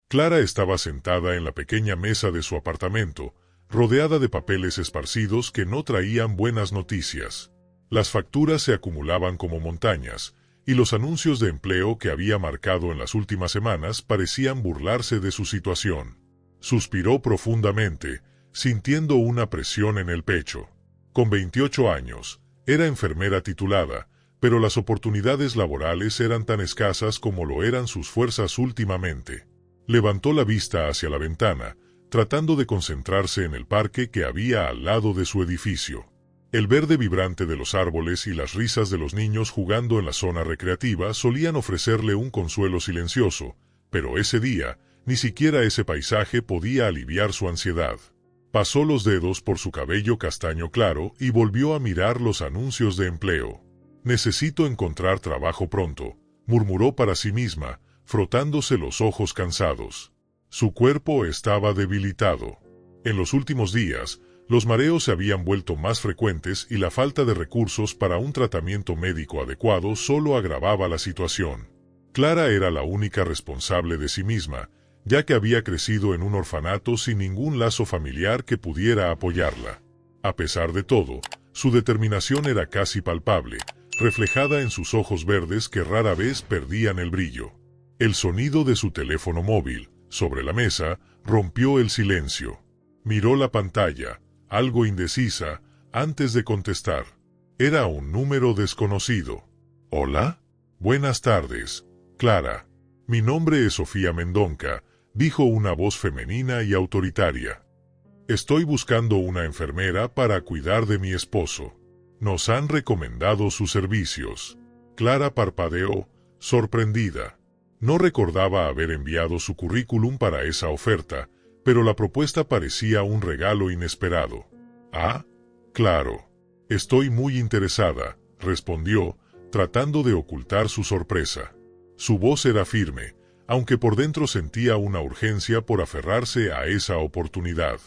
Clara estaba sentada en la pequeña mesa de su apartamento, rodeada de papeles esparcidos que no traían buenas noticias. Las facturas se acumulaban como montañas, y los anuncios de empleo que había marcado en las últimas semanas parecían burlarse de su situación. Suspiró profundamente, sintiendo una presión en el pecho. Con 28 años, era enfermera titulada, pero las oportunidades laborales eran tan escasas como lo eran sus fuerzas últimamente. Levantó la vista hacia la ventana, tratando de concentrarse en el parque que había al lado de su edificio. El verde vibrante de los árboles y las risas de los niños jugando en la zona recreativa solían ofrecerle un consuelo silencioso, pero ese día, ni siquiera ese paisaje podía aliviar su ansiedad. Pasó los dedos por su cabello castaño claro y volvió a mirar los anuncios de empleo. «Necesito encontrar trabajo pronto», murmuró para sí misma, frotándose los ojos cansados. Su cuerpo estaba debilitado. En los últimos días, los mareos se habían vuelto más frecuentes y la falta de recursos para un tratamiento médico adecuado solo agravaba la situación. Clara era la única responsable de sí misma, ya que había crecido en un orfanato sin ningún lazo familiar que pudiera apoyarla. A pesar de todo, su determinación era casi palpable, reflejada en sus ojos verdes que rara vez perdían el brillo. El sonido de su teléfono móvil, sobre la mesa, rompió el silencio. Miró la pantalla, algo indecisa, antes de contestar. Era un número desconocido. «¿Hola? Buenas tardes, Clara. Mi nombre es Sofía Mendonca», dijo una voz femenina y autoritaria. «Estoy buscando una enfermera para cuidar de mi esposo. Nos han recomendado sus servicios». Clara parpadeó, sorprendida. No recordaba haber enviado su currículum para esa oferta, pero la propuesta parecía un regalo inesperado. «Ah, claro. Estoy muy interesada», respondió, tratando de ocultar su sorpresa. Su voz era firme, aunque por dentro sentía una urgencia por aferrarse a esa oportunidad.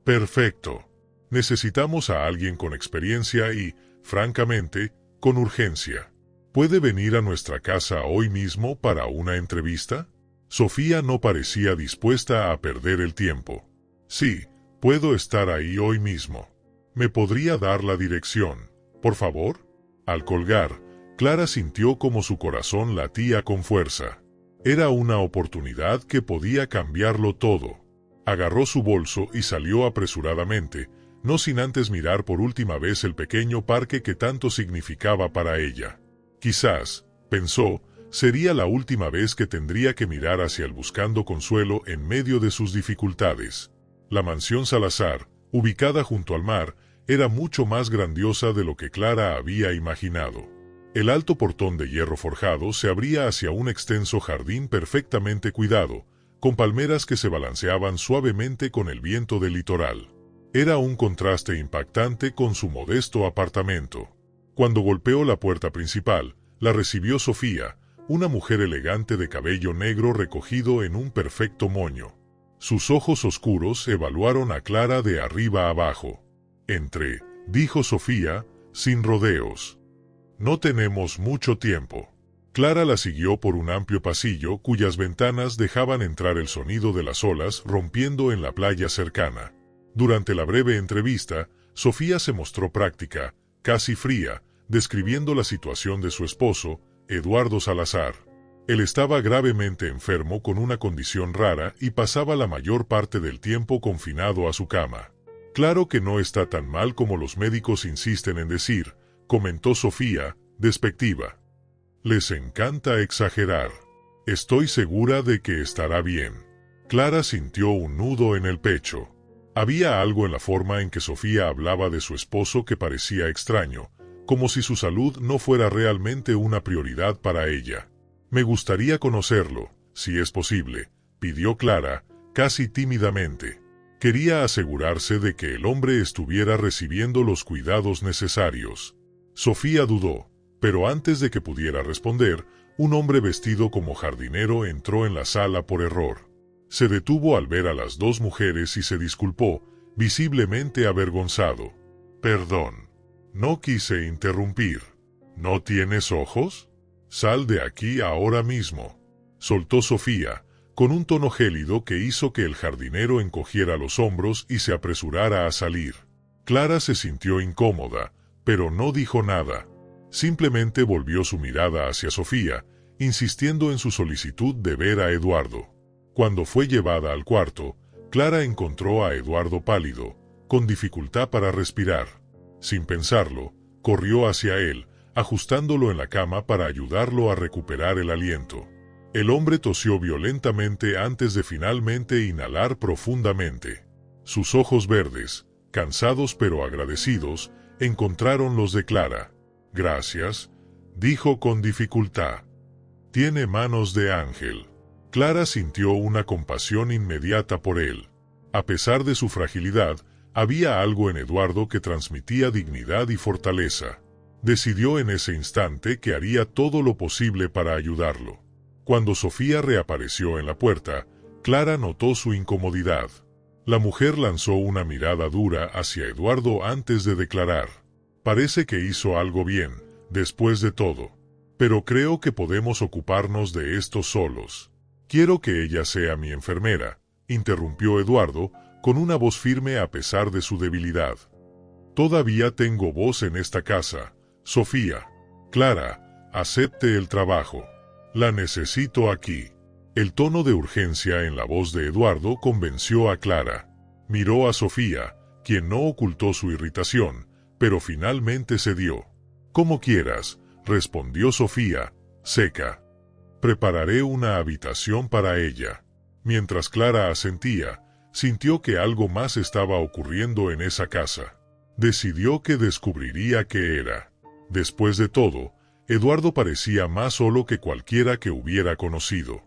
«Perfecto. Necesitamos a alguien con experiencia y, francamente, con urgencia. ¿Puede venir a nuestra casa hoy mismo para una entrevista?» Sofía no parecía dispuesta a perder el tiempo. «Sí, puedo estar ahí hoy mismo. ¿Me podría dar la dirección, por favor?» Al colgar, Clara sintió como su corazón latía con fuerza. Era una oportunidad que podía cambiarlo todo. Agarró su bolso y salió apresuradamente, no sin antes mirar por última vez el pequeño parque que tanto significaba para ella. Quizás, pensó, sería la última vez que tendría que mirar hacia él buscando consuelo en medio de sus dificultades. La mansión Salazar, ubicada junto al mar, era mucho más grandiosa de lo que Clara había imaginado. El alto portón de hierro forjado se abría hacia un extenso jardín perfectamente cuidado, con palmeras que se balanceaban suavemente con el viento del litoral. Era un contraste impactante con su modesto apartamento. Cuando golpeó la puerta principal, la recibió Sofía, una mujer elegante de cabello negro recogido en un perfecto moño. Sus ojos oscuros evaluaron a Clara de arriba a abajo. «Entré», dijo Sofía, sin rodeos. «No tenemos mucho tiempo». Clara la siguió por un amplio pasillo cuyas ventanas dejaban entrar el sonido de las olas rompiendo en la playa cercana. Durante la breve entrevista, Sofía se mostró práctica, casi fría, describiendo la situación de su esposo, Eduardo Salazar. Él estaba gravemente enfermo con una condición rara y pasaba la mayor parte del tiempo confinado a su cama. «Claro que no está tan mal como los médicos insisten en decir», comentó Sofía, despectiva. «Les encanta exagerar. Estoy segura de que estará bien». Clara sintió un nudo en el pecho. Había algo en la forma en que Sofía hablaba de su esposo que parecía extraño, como si su salud no fuera realmente una prioridad para ella. «Me gustaría conocerlo, si es posible», pidió Clara, casi tímidamente. Quería asegurarse de que el hombre estuviera recibiendo los cuidados necesarios. Sofía dudó, pero antes de que pudiera responder, un hombre vestido como jardinero entró en la sala por error. Se detuvo al ver a las dos mujeres y se disculpó, visiblemente avergonzado. «Perdón. No quise interrumpir. ¿No tienes ojos? Sal de aquí ahora mismo», soltó Sofía, con un tono gélido que hizo que el jardinero encogiera los hombros y se apresurara a salir. Clara se sintió incómoda, pero no dijo nada. Simplemente volvió su mirada hacia Sofía, insistiendo en su solicitud de ver a Eduardo. Cuando fue llevada al cuarto, Clara encontró a Eduardo pálido, con dificultad para respirar. Sin pensarlo, corrió hacia él, ajustándolo en la cama para ayudarlo a recuperar el aliento. El hombre tosió violentamente antes de finalmente inhalar profundamente. Sus ojos verdes, cansados pero agradecidos, encontraron los de Clara. «Gracias», dijo con dificultad. «Tiene manos de ángel». Clara sintió una compasión inmediata por él. A pesar de su fragilidad, había algo en Eduardo que transmitía dignidad y fortaleza. Decidió en ese instante que haría todo lo posible para ayudarlo. Cuando Sofía reapareció en la puerta, Clara notó su incomodidad. La mujer lanzó una mirada dura hacia Eduardo antes de declarar: «Parece que hizo algo bien, después de todo. Pero creo que podemos ocuparnos de esto solos». «Quiero que ella sea mi enfermera», interrumpió Eduardo, con una voz firme a pesar de su debilidad. «Todavía tengo voz en esta casa, Sofía. Clara, acepte el trabajo. La necesito aquí». El tono de urgencia en la voz de Eduardo convenció a Clara. Miró a Sofía, quien no ocultó su irritación, pero finalmente cedió. «Como quieras», respondió Sofía, seca. «Prepararé una habitación para ella». Mientras Clara asentía, sintió que algo más estaba ocurriendo en esa casa. Decidió que descubriría qué era. Después de todo, Eduardo parecía más solo que cualquiera que hubiera conocido.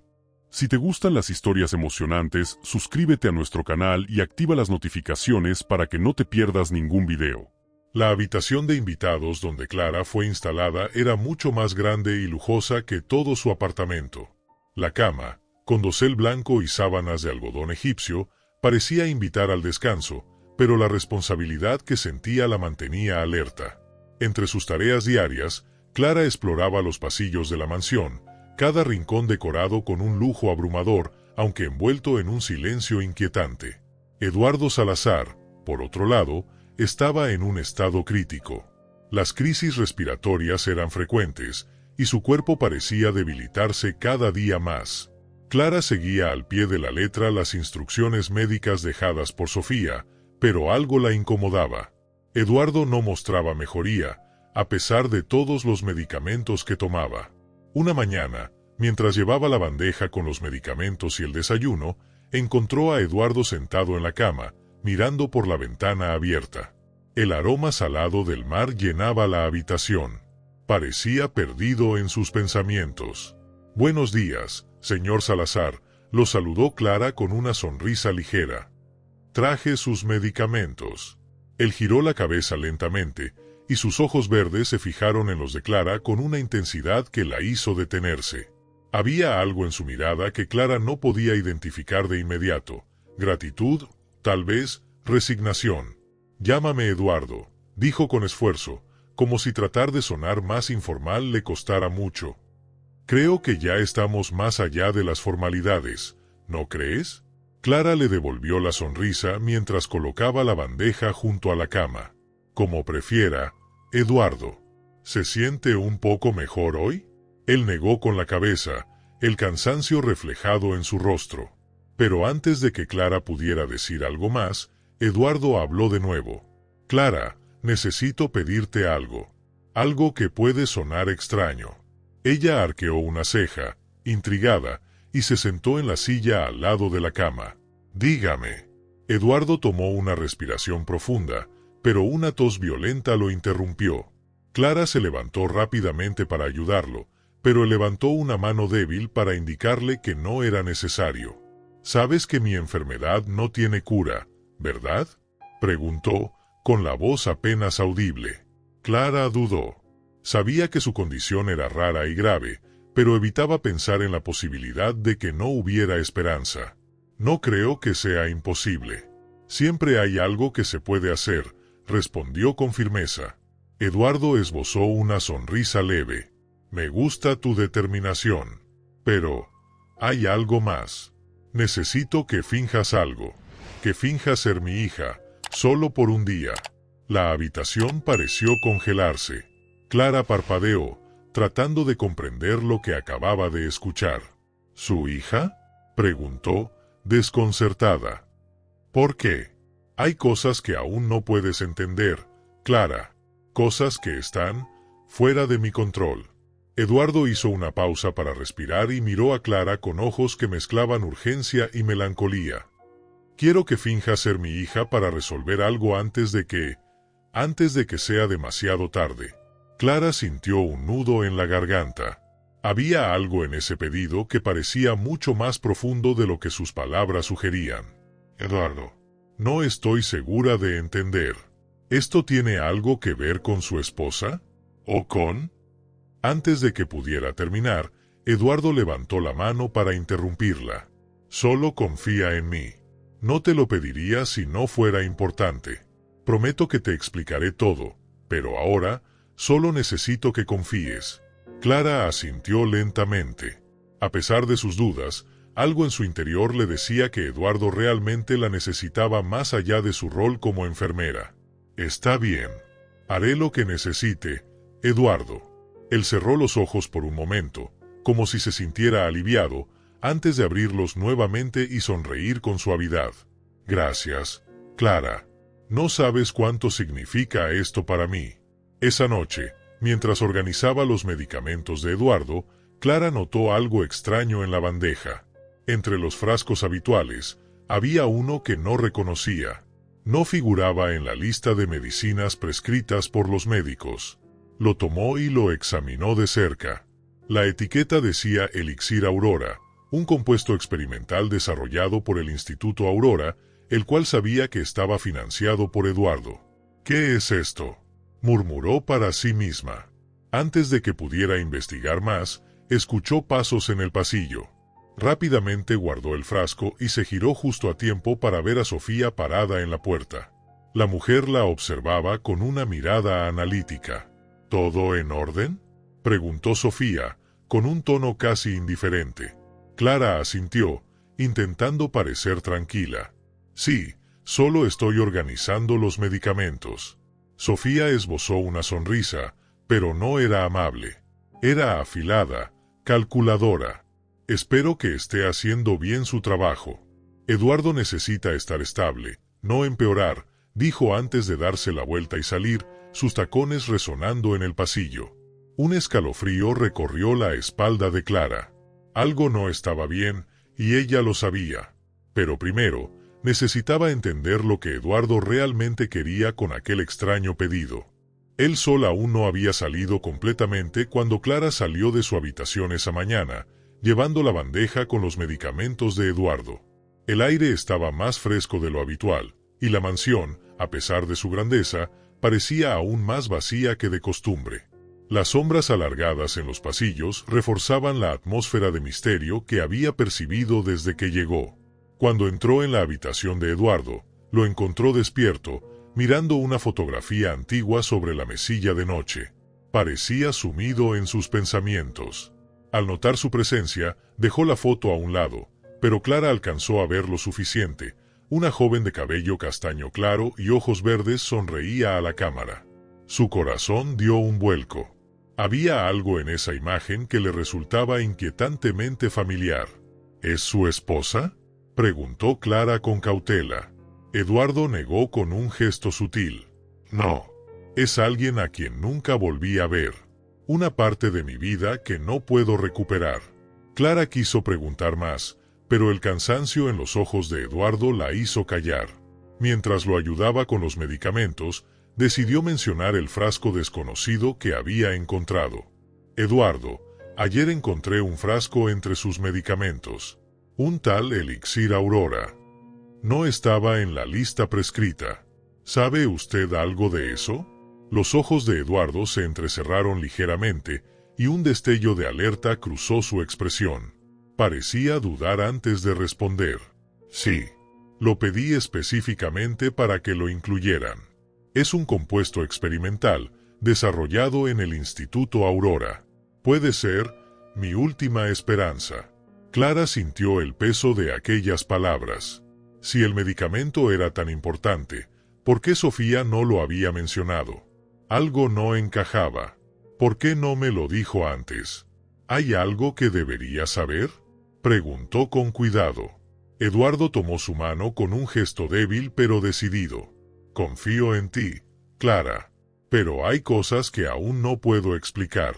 Si te gustan las historias emocionantes, suscríbete a nuestro canal y activa las notificaciones para que no te pierdas ningún video. La habitación de invitados donde Clara fue instalada era mucho más grande y lujosa que todo su apartamento. La cama, con dosel blanco y sábanas de algodón egipcio, parecía invitar al descanso, pero la responsabilidad que sentía la mantenía alerta. Entre sus tareas diarias, Clara exploraba los pasillos de la mansión, cada rincón decorado con un lujo abrumador, aunque envuelto en un silencio inquietante. Eduardo Salazar, por otro lado, estaba en un estado crítico. Las crisis respiratorias eran frecuentes, y su cuerpo parecía debilitarse cada día más. Clara seguía al pie de la letra las instrucciones médicas dejadas por Sofía, pero algo la incomodaba. Eduardo no mostraba mejoría, a pesar de todos los medicamentos que tomaba. Una mañana, mientras llevaba la bandeja con los medicamentos y el desayuno, encontró a Eduardo sentado en la cama, mirando por la ventana abierta. El aroma salado del mar llenaba la habitación. Parecía perdido en sus pensamientos. «Buenos días, señor Salazar», lo saludó Clara con una sonrisa ligera. «Traje sus medicamentos». Él giró la cabeza lentamente, y sus ojos verdes se fijaron en los de Clara con una intensidad que la hizo detenerse. Había algo en su mirada que Clara no podía identificar de inmediato. Gratitud, tal vez, resignación. «Llámame Eduardo», dijo con esfuerzo, como si tratar de sonar más informal le costara mucho. «Creo que ya estamos más allá de las formalidades, ¿no crees?». Clara le devolvió la sonrisa mientras colocaba la bandeja junto a la cama. «Como prefiera, Eduardo. ¿Se siente un poco mejor hoy?». Él negó con la cabeza, el cansancio reflejado en su rostro. Pero antes de que Clara pudiera decir algo más, Eduardo habló de nuevo. «Clara, necesito pedirte algo. Algo que puede sonar extraño». Ella arqueó una ceja, intrigada, y se sentó en la silla al lado de la cama. «Dígame». Eduardo tomó una respiración profunda, pero una tos violenta lo interrumpió. Clara se levantó rápidamente para ayudarlo, pero levantó una mano débil para indicarle que no era necesario. «Sabes que mi enfermedad no tiene cura, ¿verdad?», preguntó, con la voz apenas audible. Clara dudó. Sabía que su condición era rara y grave, pero evitaba pensar en la posibilidad de que no hubiera esperanza. «No creo que sea imposible. Siempre hay algo que se puede hacer», respondió con firmeza. Eduardo esbozó una sonrisa leve. «Me gusta tu determinación. Pero, hay algo más». Necesito que finjas algo. Que finjas ser mi hija, solo por un día. La habitación pareció congelarse. Clara parpadeó, tratando de comprender lo que acababa de escuchar. ¿Su hija?, preguntó, desconcertada. ¿Por qué? Hay cosas que aún no puedes entender, Clara. Cosas que están fuera de mi control. Eduardo hizo una pausa para respirar y miró a Clara con ojos que mezclaban urgencia y melancolía. Quiero que finjas ser mi hija para resolver algo antes de que sea demasiado tarde. Clara sintió un nudo en la garganta. Había algo en ese pedido que parecía mucho más profundo de lo que sus palabras sugerían. Eduardo, no estoy segura de entender. ¿Esto tiene algo que ver con su esposa? ¿O con? Antes de que pudiera terminar, Eduardo levantó la mano para interrumpirla. Solo confía en mí. No te lo pediría si no fuera importante. Prometo que te explicaré todo, pero ahora solo necesito que confíes. Clara asintió lentamente. A pesar de sus dudas, algo en su interior le decía que Eduardo realmente la necesitaba más allá de su rol como enfermera. Está bien. Haré lo que necesite, Eduardo. Él cerró los ojos por un momento, como si se sintiera aliviado, antes de abrirlos nuevamente y sonreír con suavidad. Gracias, Clara. No sabes cuánto significa esto para mí. Esa noche, mientras organizaba los medicamentos de Eduardo, Clara notó algo extraño en la bandeja. Entre los frascos habituales, había uno que no reconocía. No figuraba en la lista de medicinas prescritas por los médicos. Lo tomó y lo examinó de cerca. La etiqueta decía Elixir Aurora, un compuesto experimental desarrollado por el Instituto Aurora, el cual sabía que estaba financiado por Eduardo. ¿Qué es esto?, murmuró para sí misma. Antes de que pudiera investigar más, escuchó pasos en el pasillo. Rápidamente guardó el frasco y se giró justo a tiempo para ver a Sofía parada en la puerta. La mujer la observaba con una mirada analítica. ¿Todo en orden?, preguntó Sofía, con un tono casi indiferente. Clara asintió, intentando parecer tranquila. Sí, solo estoy organizando los medicamentos. Sofía esbozó una sonrisa, pero no era amable. Era afilada, calculadora. Espero que esté haciendo bien su trabajo. Eduardo necesita estar estable, no empeorar, dijo antes de darse la vuelta y salir, sus tacones resonando en el pasillo. Un escalofrío recorrió la espalda de Clara. Algo no estaba bien, y ella lo sabía. Pero primero, necesitaba entender lo que Eduardo realmente quería con aquel extraño pedido. El sol aún no había salido completamente cuando Clara salió de su habitación esa mañana, llevando la bandeja con los medicamentos de Eduardo. El aire estaba más fresco de lo habitual, y la mansión, a pesar de su grandeza, parecía aún más vacía que de costumbre. Las sombras alargadas en los pasillos reforzaban la atmósfera de misterio que había percibido desde que llegó. Cuando entró en la habitación de Eduardo, lo encontró despierto, mirando una fotografía antigua sobre la mesilla de noche. Parecía sumido en sus pensamientos. Al notar su presencia, dejó la foto a un lado, pero Clara alcanzó a ver lo suficiente. Una joven de cabello castaño claro y ojos verdes sonreía a la cámara. Su corazón dio un vuelco. Había algo en esa imagen que le resultaba inquietantemente familiar. ¿Es su esposa?, preguntó Clara con cautela. Eduardo negó con un gesto sutil. No. Es alguien a quien nunca volví a ver. Una parte de mi vida que no puedo recuperar. Clara quiso preguntar más, pero el cansancio en los ojos de Eduardo la hizo callar. Mientras lo ayudaba con los medicamentos, decidió mencionar el frasco desconocido que había encontrado. Eduardo, ayer encontré un frasco entre sus medicamentos. Un tal Elixir Aurora. No estaba en la lista prescrita. ¿Sabe usted algo de eso? Los ojos de Eduardo se entrecerraron ligeramente, y un destello de alerta cruzó su expresión. Parecía dudar antes de responder. Sí. Lo pedí específicamente para que lo incluyeran. Es un compuesto experimental, desarrollado en el Instituto Aurora. Puede ser mi última esperanza. Clara sintió el peso de aquellas palabras. Si el medicamento era tan importante, ¿por qué Sofía no lo había mencionado? Algo no encajaba. ¿Por qué no me lo dijo antes? ¿Hay algo que debería saber? Preguntó con cuidado. Eduardo tomó su mano con un gesto débil pero decidido. Confío en ti, Clara. Pero hay cosas que aún no puedo explicar.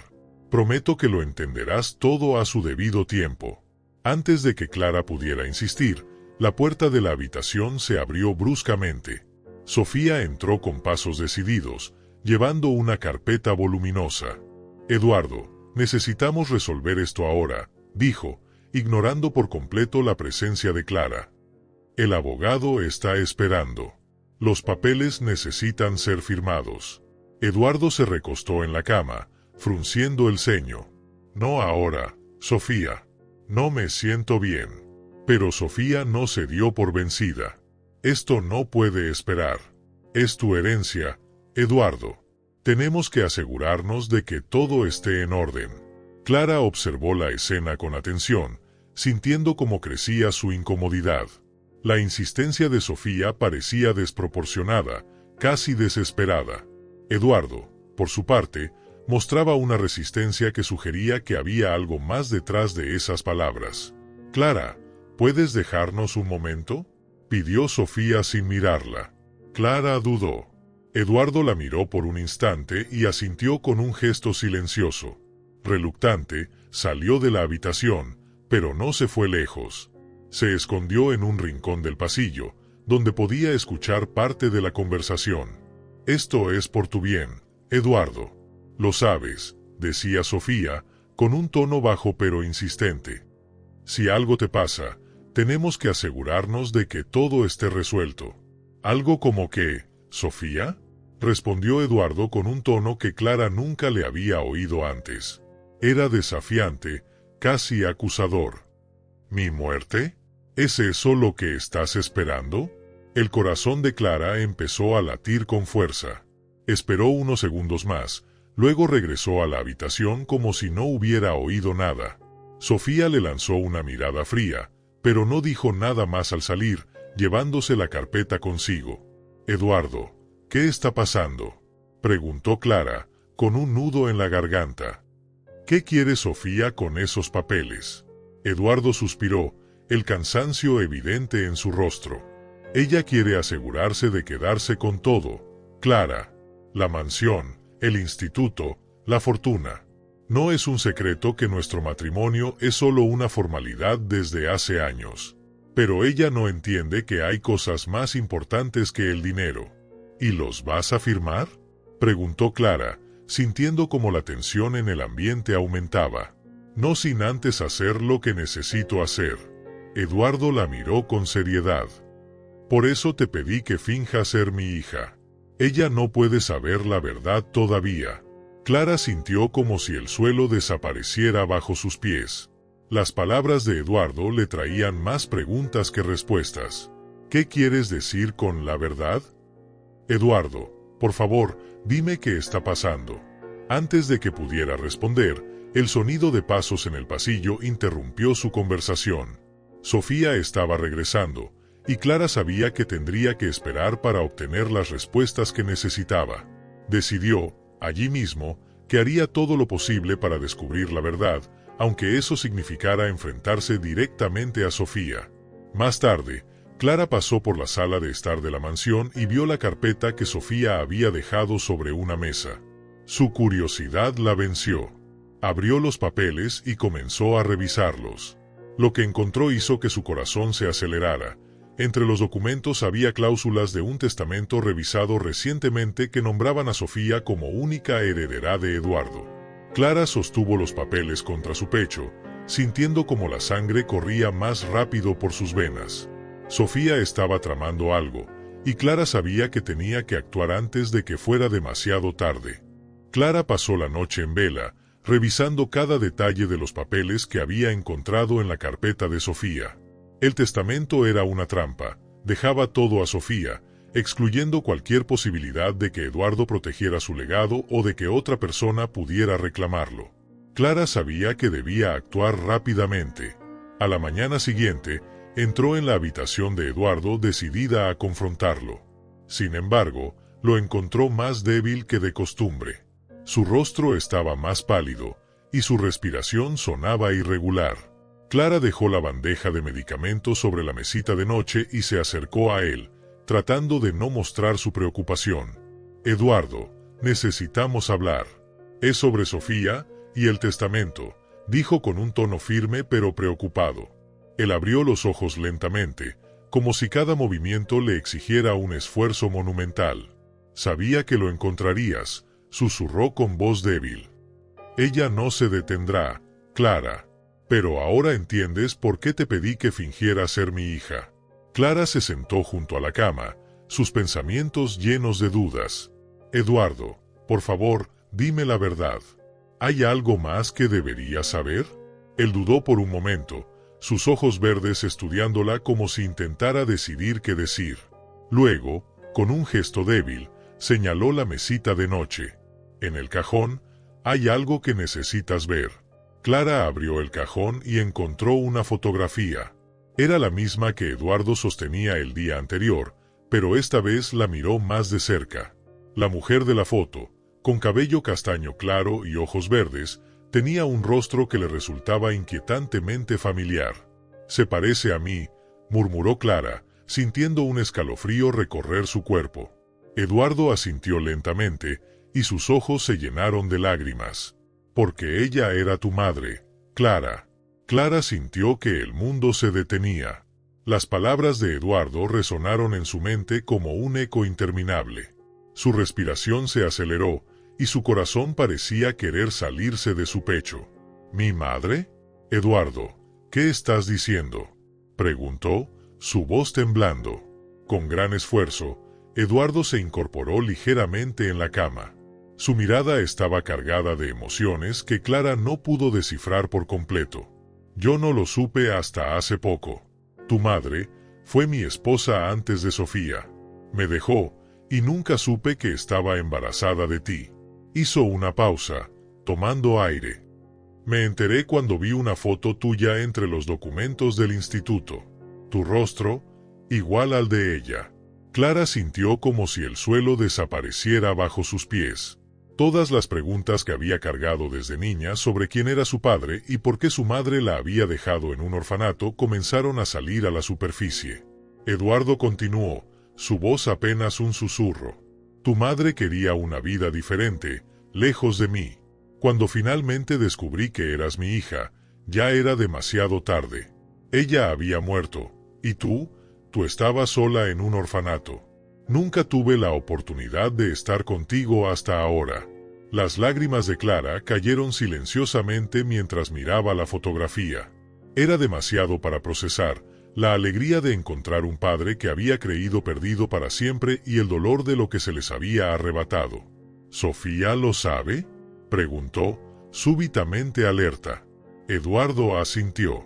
Prometo que lo entenderás todo a su debido tiempo. Antes de que Clara pudiera insistir, la puerta de la habitación se abrió bruscamente. Sofía entró con pasos decididos, llevando una carpeta voluminosa. Eduardo, necesitamos resolver esto ahora, dijo, ignorando por completo la presencia de Clara. El abogado está esperando. Los papeles necesitan ser firmados. Eduardo se recostó en la cama, frunciendo el ceño. No ahora, Sofía. No me siento bien. Pero Sofía no se dio por vencida. Esto no puede esperar. Es tu herencia, Eduardo. Tenemos que asegurarnos de que todo esté en orden. Clara observó la escena con atención, sintiendo cómo crecía su incomodidad. La insistencia de Sofía parecía desproporcionada, casi desesperada. Eduardo, por su parte, mostraba una resistencia que sugería que había algo más detrás de esas palabras. Clara, ¿puedes dejarnos un momento?, pidió Sofía sin mirarla. Clara dudó. Eduardo la miró por un instante y asintió con un gesto silencioso. Reluctante, salió de la habitación, pero no se fue lejos. Se escondió en un rincón del pasillo, donde podía escuchar parte de la conversación. Esto es por tu bien, Eduardo. Lo sabes, decía Sofía, con un tono bajo pero insistente. Si algo te pasa, tenemos que asegurarnos de que todo esté resuelto. ¿Algo como qué, Sofía?, respondió Eduardo con un tono que Clara nunca le había oído antes. Era desafiante, casi acusador. ¿Mi muerte? ¿Es eso lo que estás esperando? El corazón de Clara empezó a latir con fuerza. Esperó unos segundos más, luego regresó a la habitación como si no hubiera oído nada. Sofía le lanzó una mirada fría, pero no dijo nada más al salir, llevándose la carpeta consigo. Eduardo, ¿qué está pasando?, preguntó Clara, con un nudo en la garganta. ¿Qué quiere Sofía con esos papeles? Eduardo suspiró, el cansancio evidente en su rostro. Ella quiere asegurarse de quedarse con todo, Clara. La mansión, el instituto, la fortuna. No es un secreto que nuestro matrimonio es solo una formalidad desde hace años. Pero ella no entiende que hay cosas más importantes que el dinero. ¿Y los vas a firmar?, preguntó Clara, sintiendo como la tensión en el ambiente aumentaba. No sin antes hacer lo que necesito hacer. Eduardo la miró con seriedad. Por eso te pedí que finja ser mi hija. Ella no puede saber la verdad todavía. Clara sintió como si el suelo desapareciera bajo sus pies. Las palabras de Eduardo le traían más preguntas que respuestas. ¿Qué quieres decir con la verdad? Eduardo, por favor, dime qué está pasando. Antes de que pudiera responder, el sonido de pasos en el pasillo interrumpió su conversación. Sofía estaba regresando, y Clara sabía que tendría que esperar para obtener las respuestas que necesitaba. Decidió, allí mismo, que haría todo lo posible para descubrir la verdad, aunque eso significara enfrentarse directamente a Sofía. Más tarde, Clara pasó por la sala de estar de la mansión y vio la carpeta que Sofía había dejado sobre una mesa. Su curiosidad la venció. Abrió los papeles y comenzó a revisarlos. Lo que encontró hizo que su corazón se acelerara. Entre los documentos había cláusulas de un testamento revisado recientemente que nombraban a Sofía como única heredera de Eduardo. Clara sostuvo los papeles contra su pecho, sintiendo como la sangre corría más rápido por sus venas. Sofía estaba tramando algo, y Clara sabía que tenía que actuar antes de que fuera demasiado tarde. Clara pasó la noche en vela, revisando cada detalle de los papeles que había encontrado en la carpeta de Sofía. El testamento era una trampa, dejaba todo a Sofía, excluyendo cualquier posibilidad de que Eduardo protegiera su legado o de que otra persona pudiera reclamarlo. Clara sabía que debía actuar rápidamente. A la mañana siguiente, entró en la habitación de Eduardo decidida a confrontarlo. Sin embargo, lo encontró más débil que de costumbre. Su rostro estaba más pálido, y su respiración sonaba irregular. Clara dejó la bandeja de medicamentos sobre la mesita de noche y se acercó a él, tratando de no mostrar su preocupación. «Eduardo, necesitamos hablar. Es sobre Sofía y el testamento», dijo con un tono firme pero preocupado. Él abrió los ojos lentamente, como si cada movimiento le exigiera un esfuerzo monumental. «Sabía que lo encontrarías», susurró con voz débil. «Ella no se detendrá, Clara. Pero ahora entiendes por qué te pedí que fingiera ser mi hija». Clara se sentó junto a la cama, sus pensamientos llenos de dudas. «Eduardo, por favor, dime la verdad. ¿Hay algo más que debería saber?» Él dudó por un momento, sus ojos verdes estudiándola como si intentara decidir qué decir. Luego, con un gesto débil, señaló la mesita de noche. «En el cajón, hay algo que necesitas ver». Clara abrió el cajón y encontró una fotografía. Era la misma que Eduardo sostenía el día anterior, pero esta vez la miró más de cerca. La mujer de la foto, con cabello castaño claro y ojos verdes, tenía un rostro que le resultaba inquietantemente familiar. «Se parece a mí», murmuró Clara, sintiendo un escalofrío recorrer su cuerpo. Eduardo asintió lentamente, y sus ojos se llenaron de lágrimas. «Porque ella era tu madre, Clara». Clara sintió que el mundo se detenía. Las palabras de Eduardo resonaron en su mente como un eco interminable. Su respiración se aceleró, y su corazón parecía querer salirse de su pecho. «¿Mi madre? Eduardo, ¿qué estás diciendo?», preguntó, su voz temblando. Con gran esfuerzo, Eduardo se incorporó ligeramente en la cama. Su mirada estaba cargada de emociones que Clara no pudo descifrar por completo. «Yo no lo supe hasta hace poco. Tu madre fue mi esposa antes de Sofía. Me dejó, y nunca supe que estaba embarazada de ti». Hizo una pausa, tomando aire. «Me enteré cuando vi una foto tuya entre los documentos del instituto. Tu rostro, igual al de ella». Clara sintió como si el suelo desapareciera bajo sus pies. Todas las preguntas que había cargado desde niña sobre quién era su padre y por qué su madre la había dejado en un orfanato comenzaron a salir a la superficie. Eduardo continuó, su voz apenas un susurro. «Tu madre quería una vida diferente, lejos de mí. Cuando finalmente descubrí que eras mi hija, ya era demasiado tarde. Ella había muerto, y tú estabas sola en un orfanato. Nunca tuve la oportunidad de estar contigo hasta ahora». Las lágrimas de Clara cayeron silenciosamente mientras miraba la fotografía. Era demasiado para procesar, la alegría de encontrar un padre que había creído perdido para siempre y el dolor de lo que se les había arrebatado. «¿Sofía lo sabe?», preguntó, súbitamente alerta. Eduardo asintió.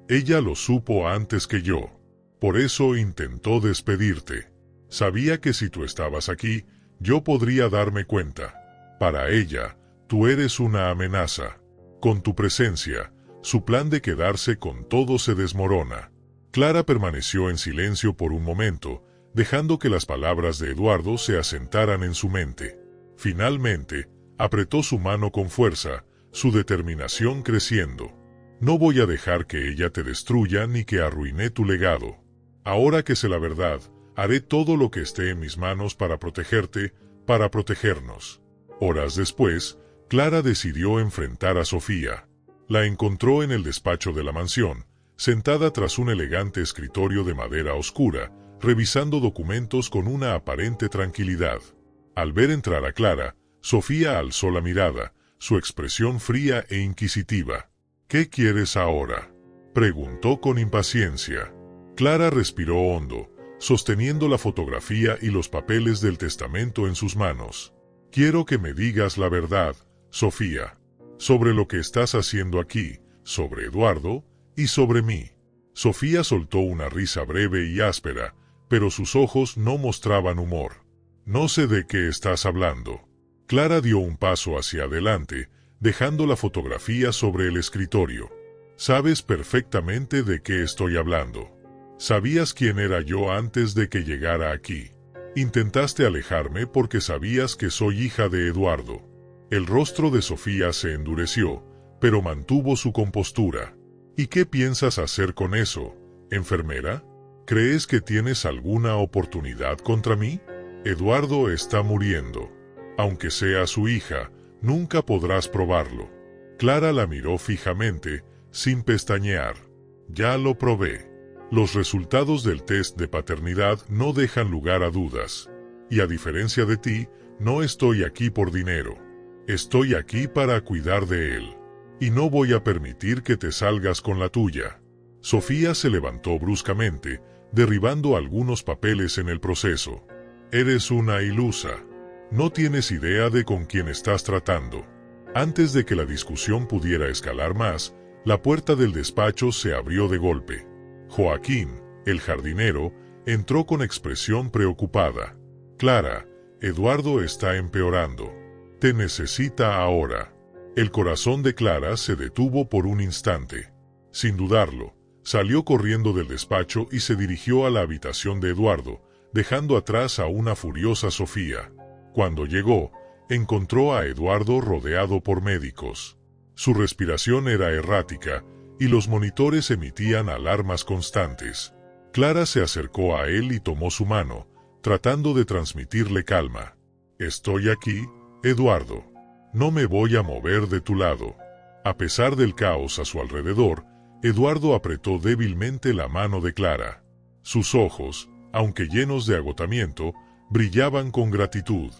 «Ella lo supo antes que yo. Por eso intentó despedirte. Sabía que si tú estabas aquí, yo podría darme cuenta. Para ella, tú eres una amenaza. Con tu presencia, su plan de quedarse con todo se desmorona». Clara permaneció en silencio por un momento, dejando que las palabras de Eduardo se asentaran en su mente. Finalmente, apretó su mano con fuerza, su determinación creciendo. «No voy a dejar que ella te destruya ni que arruine tu legado. Ahora que sé la verdad, haré todo lo que esté en mis manos para protegerte, para protegernos». Horas después, Clara decidió enfrentar a Sofía. La encontró en el despacho de la mansión, sentada tras un elegante escritorio de madera oscura, revisando documentos con una aparente tranquilidad. Al ver entrar a Clara, Sofía alzó la mirada, su expresión fría e inquisitiva. «¿Qué quieres ahora?», preguntó con impaciencia. Clara respiró hondo, sosteniendo la fotografía y los papeles del testamento en sus manos. «Quiero que me digas la verdad, Sofía, sobre lo que estás haciendo aquí, sobre Eduardo y sobre mí». Sofía soltó una risa breve y áspera, pero sus ojos no mostraban humor. «No sé de qué estás hablando». Clara dio un paso hacia adelante, dejando la fotografía sobre el escritorio. Sabes perfectamente de qué estoy hablando. Sabías quién era yo antes de que llegara aquí. Intentaste alejarme porque sabías que soy hija de Eduardo. El rostro de Sofía se endureció, pero mantuvo su compostura. ¿Y qué piensas hacer con eso, enfermera? ¿Crees que tienes alguna oportunidad contra mí? Eduardo está muriendo. Aunque sea su hija, nunca podrás probarlo. Clara la miró fijamente, sin pestañear. Ya lo probé. Los resultados del test de paternidad no dejan lugar a dudas. Y a diferencia de ti, no estoy aquí por dinero. Estoy aquí para cuidar de él. Y no voy a permitir que te salgas con la tuya. Sofía se levantó bruscamente, derribando algunos papeles en el proceso. Eres una ilusa. No tienes idea de con quién estás tratando. Antes de que la discusión pudiera escalar más, la puerta del despacho se abrió de golpe. Joaquín, el jardinero, entró con expresión preocupada. Clara, Eduardo está empeorando. Te necesita ahora. El corazón de Clara se detuvo por un instante. Sin dudarlo, salió corriendo del despacho y se dirigió a la habitación de Eduardo, dejando atrás a una furiosa Sofía. Cuando llegó, encontró a Eduardo rodeado por médicos. Su respiración era errática, y los monitores emitían alarmas constantes. Clara se acercó a él y tomó su mano, tratando de transmitirle calma. Estoy aquí, Eduardo. No me voy a mover de tu lado. A pesar del caos a su alrededor, Eduardo apretó débilmente la mano de Clara. Sus ojos, aunque llenos de agotamiento, brillaban con gratitud.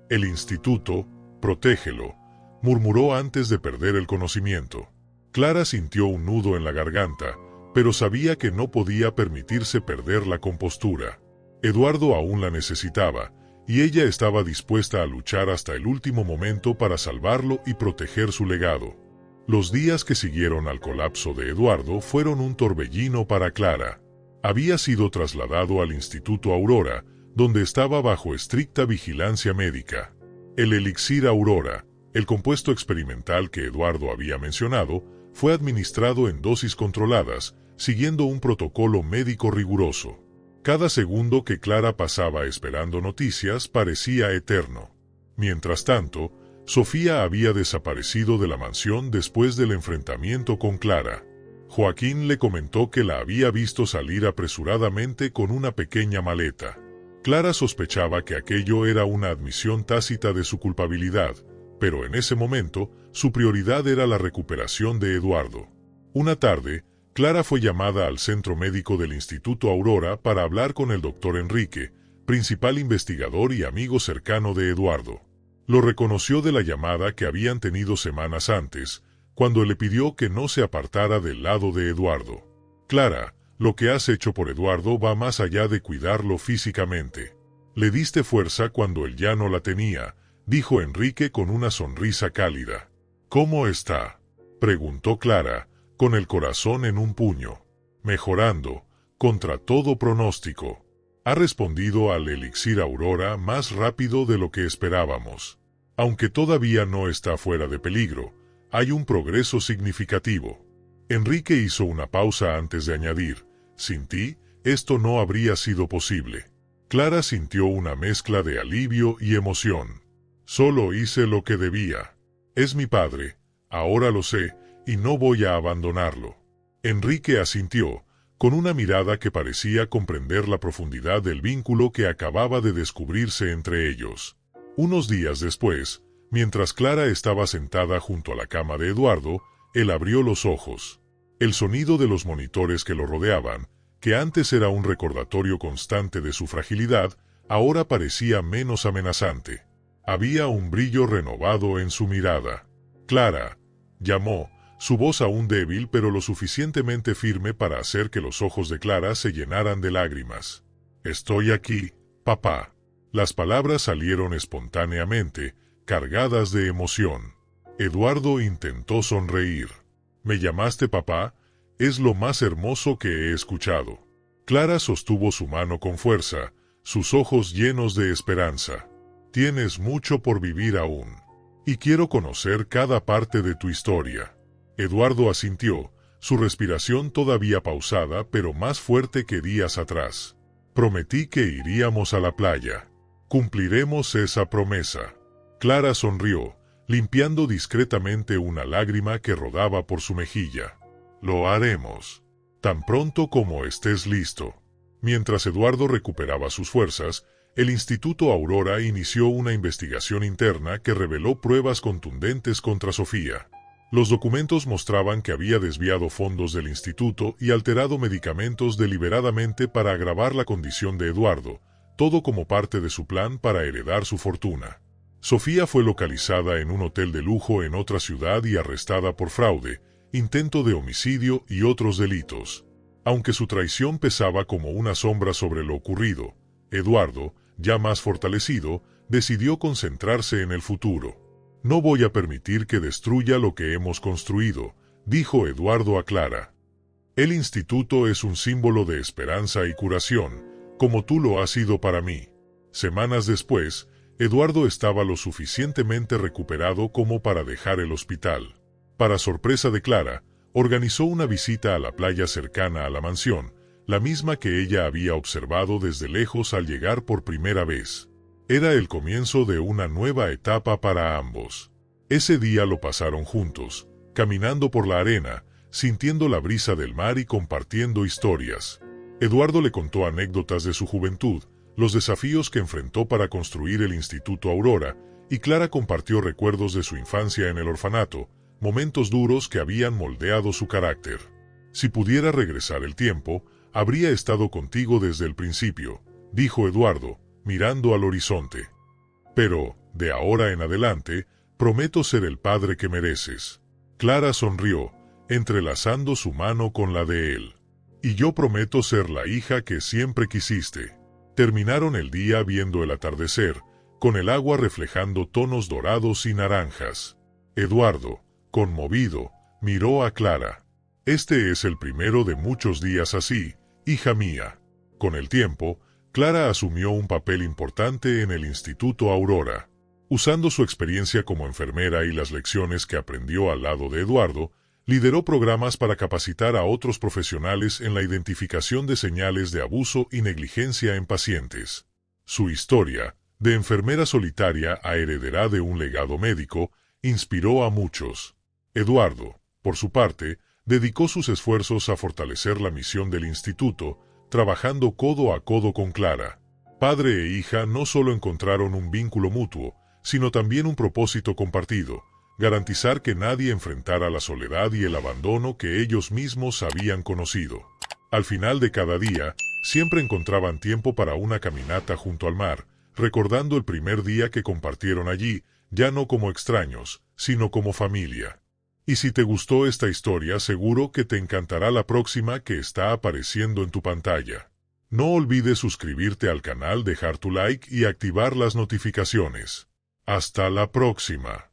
El instituto, protégelo, murmuró antes de perder el conocimiento. Clara sintió un nudo en la garganta, pero sabía que no podía permitirse perder la compostura. Eduardo aún la necesitaba, y ella estaba dispuesta a luchar hasta el último momento para salvarlo y proteger su legado. Los días que siguieron al colapso de Eduardo fueron un torbellino para Clara. Había sido trasladado al Instituto Aurora, donde estaba bajo estricta vigilancia médica. El elixir Aurora, el compuesto experimental que Eduardo había mencionado, fue administrado en dosis controladas, siguiendo un protocolo médico riguroso. Cada segundo que Clara pasaba esperando noticias parecía eterno. Mientras tanto, Sofía había desaparecido de la mansión después del enfrentamiento con Clara. Joaquín le comentó que la había visto salir apresuradamente con una pequeña maleta. Clara sospechaba que aquello era una admisión tácita de su culpabilidad, pero en ese momento, su prioridad era la recuperación de Eduardo. Una tarde, Clara fue llamada al centro médico del Instituto Aurora para hablar con el doctor Enrique, principal investigador y amigo cercano de Eduardo. Lo reconoció de la llamada que habían tenido semanas antes, cuando le pidió que no se apartara del lado de Eduardo. Clara, lo que has hecho por Eduardo va más allá de cuidarlo físicamente. Le diste fuerza cuando él ya no la tenía, dijo Enrique con una sonrisa cálida. ¿Cómo está?, preguntó Clara, con el corazón en un puño. Mejorando, contra todo pronóstico. Ha respondido al elixir Aurora más rápido de lo que esperábamos. Aunque todavía no está fuera de peligro, hay un progreso significativo. Enrique hizo una pausa antes de añadir, sin ti, esto no habría sido posible. Clara sintió una mezcla de alivio y emoción. Solo hice lo que debía. Es mi padre, ahora lo sé, y no voy a abandonarlo. Enrique asintió, con una mirada que parecía comprender la profundidad del vínculo que acababa de descubrirse entre ellos. Unos días después, mientras Clara estaba sentada junto a la cama de Eduardo, él abrió los ojos. El sonido de los monitores que lo rodeaban, que antes era un recordatorio constante de su fragilidad, ahora parecía menos amenazante. Había un brillo renovado en su mirada. Clara, llamó, su voz aún débil pero lo suficientemente firme para hacer que los ojos de Clara se llenaran de lágrimas. Estoy aquí, papá. Las palabras salieron espontáneamente, cargadas de emoción. Eduardo intentó sonreír. ¿Me llamaste papá? Es lo más hermoso que he escuchado. Clara sostuvo su mano con fuerza, sus ojos llenos de esperanza. Tienes mucho por vivir aún. Y quiero conocer cada parte de tu historia. Eduardo asintió, su respiración todavía pausada pero más fuerte que días atrás. Prometí que iríamos a la playa. Cumpliremos esa promesa. Clara sonrió, limpiando discretamente una lágrima que rodaba por su mejilla. Lo haremos. Tan pronto como estés listo. Mientras Eduardo recuperaba sus fuerzas, el Instituto Aurora inició una investigación interna que reveló pruebas contundentes contra Sofía. Los documentos mostraban que había desviado fondos del instituto y alterado medicamentos deliberadamente para agravar la condición de Eduardo, todo como parte de su plan para heredar su fortuna. Sofía fue localizada en un hotel de lujo en otra ciudad y arrestada por fraude, intento de homicidio y otros delitos. Aunque su traición pesaba como una sombra sobre lo ocurrido, Eduardo, ya más fortalecido, decidió concentrarse en el futuro. «No voy a permitir que destruya lo que hemos construido», dijo Eduardo a Clara. «El instituto es un símbolo de esperanza y curación, como tú lo has sido para mí». Semanas después, Eduardo estaba lo suficientemente recuperado como para dejar el hospital. Para sorpresa de Clara, organizó una visita a la playa cercana a la mansión, la misma que ella había observado desde lejos al llegar por primera vez. Era el comienzo de una nueva etapa para ambos. Ese día lo pasaron juntos, caminando por la arena, sintiendo la brisa del mar y compartiendo historias. Eduardo le contó anécdotas de su juventud, los desafíos que enfrentó para construir el Instituto Aurora, y Clara compartió recuerdos de su infancia en el orfanato, momentos duros que habían moldeado su carácter. «Si pudiera regresar el tiempo, habría estado contigo desde el principio», dijo Eduardo, mirando al horizonte. «Pero, de ahora en adelante, prometo ser el padre que mereces». Clara sonrió, entrelazando su mano con la de él. «Y yo prometo ser la hija que siempre quisiste». Terminaron el día viendo el atardecer, con el agua reflejando tonos dorados y naranjas. Eduardo, conmovido, miró a Clara. «Este es el primero de muchos días así, hija mía». Con el tiempo, Clara asumió un papel importante en el Instituto Aurora. Usando su experiencia como enfermera y las lecciones que aprendió al lado de Eduardo, lideró programas para capacitar a otros profesionales en la identificación de señales de abuso y negligencia en pacientes. Su historia, de enfermera solitaria a heredera de un legado médico, inspiró a muchos. Eduardo, por su parte, dedicó sus esfuerzos a fortalecer la misión del instituto, trabajando codo a codo con Clara. Padre e hija no solo encontraron un vínculo mutuo, sino también un propósito compartido: garantizar que nadie enfrentara la soledad y el abandono que ellos mismos habían conocido. Al final de cada día, siempre encontraban tiempo para una caminata junto al mar, recordando el primer día que compartieron allí, ya no como extraños, sino como familia. Y si te gustó esta historia, seguro que te encantará la próxima que está apareciendo en tu pantalla. No olvides suscribirte al canal, dejar tu like y activar las notificaciones. Hasta la próxima.